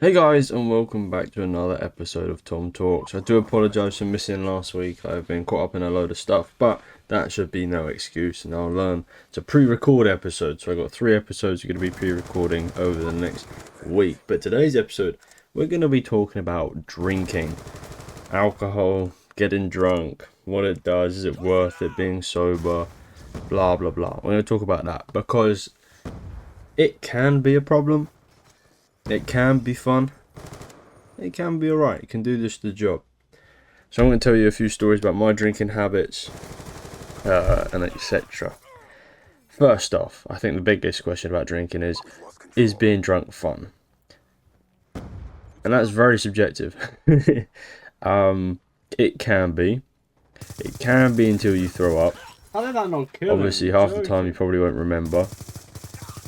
Hey guys, and welcome back to another episode of Tom Talks. I do apologise for missing last week. I've been caught up in a load of stuff, but that should be no excuse, and I'll learn to pre-record episodes. So I've got 3 episodes we're going to be pre-recording over the next week. But today's episode, we're going to be talking about drinking, alcohol, getting drunk, what it does, is it worth it being sober, blah blah blah. We're going to talk about that because it can be a problem. It can be fun. It can be alright. It can do just the job. So I'm going to tell you a few stories about my drinking habits and etc. First off, I think the biggest question about drinking is being drunk fun? And that's very subjective. It can be. It can be until you throw up. How did that not kill him? Obviously, half the time you probably won't remember.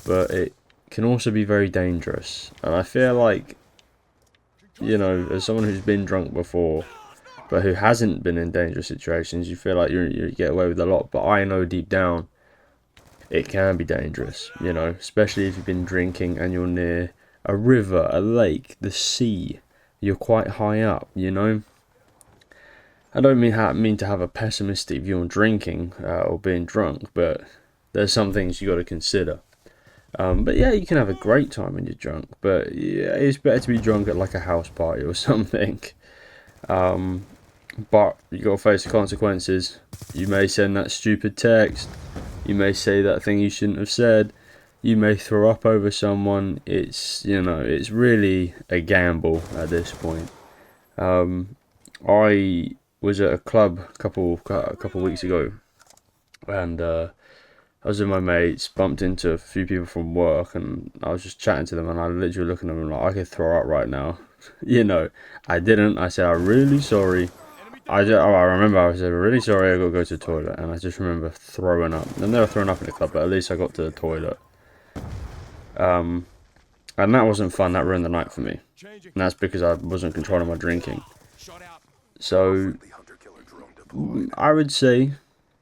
But it can also be very dangerous. And I feel like, you know, as someone who's been drunk before, but who hasn't been in dangerous situations, you feel like you get away with a lot. But I know deep down, it can be dangerous, you know, especially if you've been drinking and you're near a river, a lake, the sea. You're quite high up, you know. I don't mean to have a pessimistic view on drinking or being drunk, but there's some things you got to consider. But yeah, you can have a great time when you're drunk, but yeah, it's better to be drunk at like a house party or something. But you got to face the consequences. You may send that stupid text. You may say that thing you shouldn't have said. You may throw up over someone. It's, you know, it's really a gamble at this point. I was at a club a couple weeks ago, and I was with my mates, bumped into a few people from work, and I was just chatting to them, and I literally looking at them like, I could throw up right now. You know, I didn't. I said, I'm really sorry. I remember I said, really sorry, I got to go to the toilet, and I just remember throwing up. I've never thrown up in the club, but at least I got to the toilet. And that wasn't fun. That ruined the night for me. And that's because I wasn't controlling my drinking. So, I would say,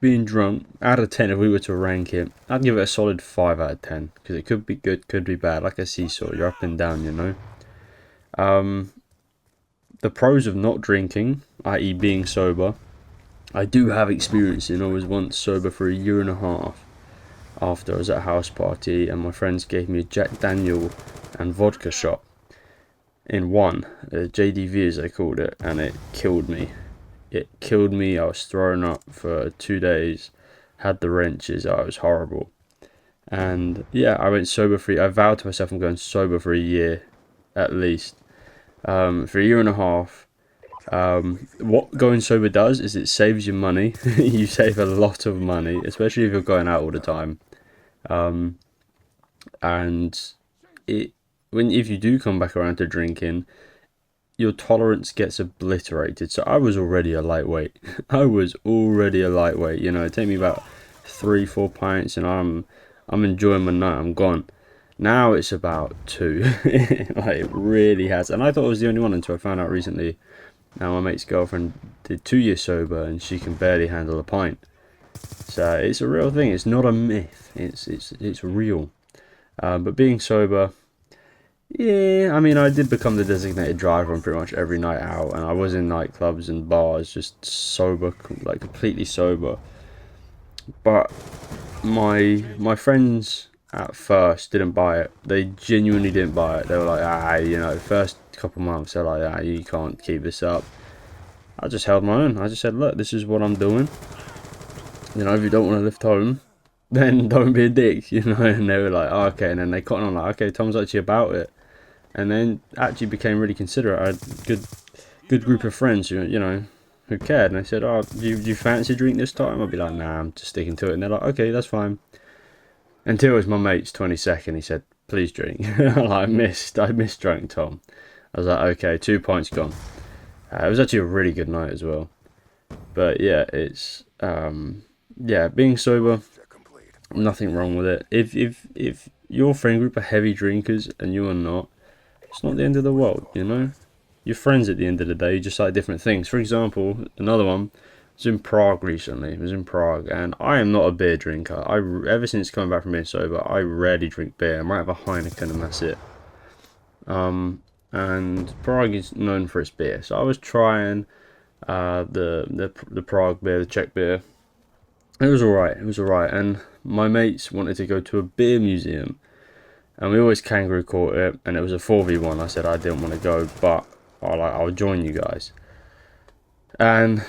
being drunk, out of 10, if we were to rank it, I'd give it a solid 5 out of 10, because it could be good, could be bad, like a seesaw, you're up and down, you know. The pros of not drinking, i.e. being sober, I do have experience in. I was once sober for a year and a half after I was at a house party, and my friends gave me a Jack Daniel and vodka shot in one, JDV as they called it, and it killed me. It killed me. I was throwing up for 2 days, had the wrenches. Oh, it was horrible. And yeah, I went sober for. I vowed to myself I'm going sober for a year, at least. For a year and a half. What going sober does is it saves you money. You save a lot of money, especially if you're going out all the time. And if you do come back around to drinking, your tolerance gets obliterated. So I was already a lightweight. You know, it take me about 3-4 pints, and I'm enjoying my night. I'm gone. Now it's about 2. Like, it really has. And I thought I was the only one until I found out recently. Now my mate's girlfriend did 2 years sober, and she can barely handle a pint. So it's a real thing. It's not a myth. It's real. But being sober, yeah, I mean, I did become the designated driver on pretty much every night out, and I was in nightclubs and bars, just sober, like completely sober. But my friends at first didn't buy it. They genuinely didn't buy it. They were like, you know, the first couple months they're like, you can't keep this up. I just held my own. I just said, look, this is what I'm doing. You know, if you don't want to lift home, then don't be a dick, you know. And they were like, oh, okay. And then they caught on like, okay, Tom's actually about it. And then actually became really considerate. I had a good group of friends who, you know, who cared. And they said, oh, do you fancy a drink this time? I'd be like, nah, I'm just sticking to it. And they're like, okay, that's fine. Until it was my mate's 22nd, he said, please drink. I missed drunk Tom. I was like, okay, 2 pints gone. It was actually a really good night as well. But yeah, it's, being sober, nothing wrong with it. If your friend group are heavy drinkers and you are not, it's not the end of the world, you know? You're friends at the end of the day, you just like different things. For example, another one, I was in Prague recently. I was in Prague, and I am not a beer drinker. Ever since coming back from being sober, I rarely drink beer. I might have a Heineken, and that's it. And and Prague is known for its beer. So I was trying the Prague beer, the Czech beer. It was alright. It was alright, and my mates wanted to go to a beer museum, and we always kangaroo caught it, and it was a 4v1. I said I didn't want to go, but I'll join you guys. And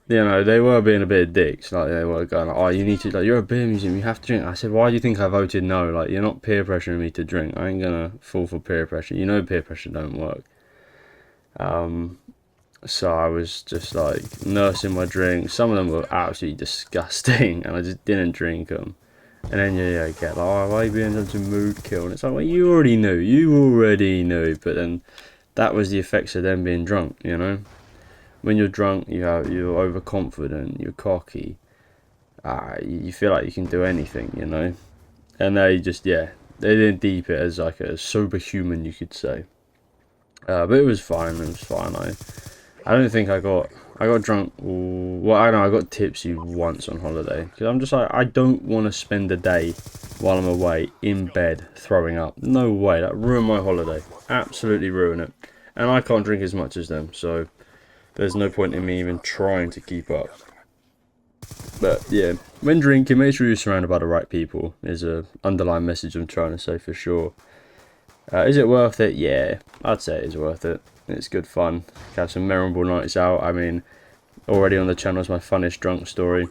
you know, they were being a bit of dicks. Like, they were going, oh, you need to, like, you're a beer museum, you have to drink. I said, why do you think I voted no? Like, you're not peer pressuring me to drink. I ain't gonna fall for peer pressure. You know peer pressure don't work. So I was just like nursing my drink. Some of them were absolutely disgusting, and I just didn't drink them. And then you get like, oh, why are you being such a mood kill? And it's like, well, you already knew. But then that was the effects of them being drunk, you know. When you're drunk, you're overconfident, you're cocky. You feel like you can do anything, you know. And they didn't deep it as like a sober human, you could say. But it was fine. I don't think I got drunk. Well, I know I got tipsy once on holiday, because I'm just like, I don't want to spend a day while I'm away in bed throwing up. No way, that ruined my holiday. Absolutely ruin it. And I can't drink as much as them, so there's no point in me even trying to keep up. But yeah, when drinking, make sure you're surrounded by the right people. Is a underlying message I'm trying to say for sure. Is it worth it? Yeah, I'd say it is worth it. It's good fun. Have some memorable nights out. I mean, already on the channel is my funniest drunk story.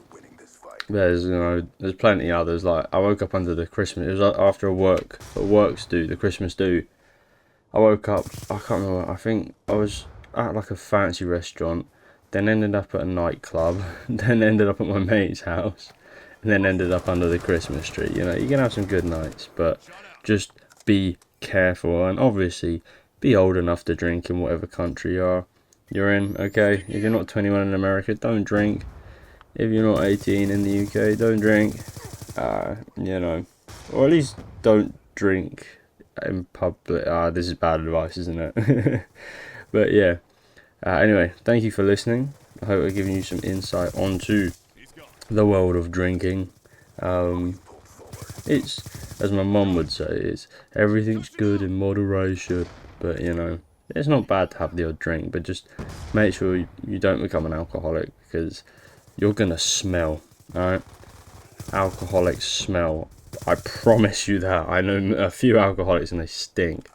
There's plenty others. Like, I woke up under the Christmas. It was after the Christmas do. I woke up. I can't remember. I think I was at like a fancy restaurant, then ended up at a nightclub, then ended up at my mate's house, and then ended up under the Christmas tree. You know, you can have some good nights, but just be careful, and obviously be old enough to drink in whatever country you're in, okay? If you're not 21 in America, don't drink. If you're not 18 in the UK, don't drink. You know, or at least don't drink in public. This is bad advice, isn't it? But yeah. Anyway, thank you for listening. I hope I've given you some insight onto the world of drinking. It's, as my mum would say, it's everything's good in moderation. But you know, it's not bad to have the odd drink, but just make sure you don't become an alcoholic, because you're gonna smell. Alright, alcoholics smell. I promise you that. I know a few alcoholics and they stink.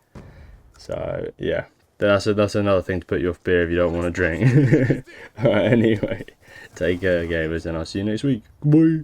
So yeah. That's another thing to put you off beer if you don't want to drink. Alright, anyway. Take care, gamers, and I'll see you next week. Bye.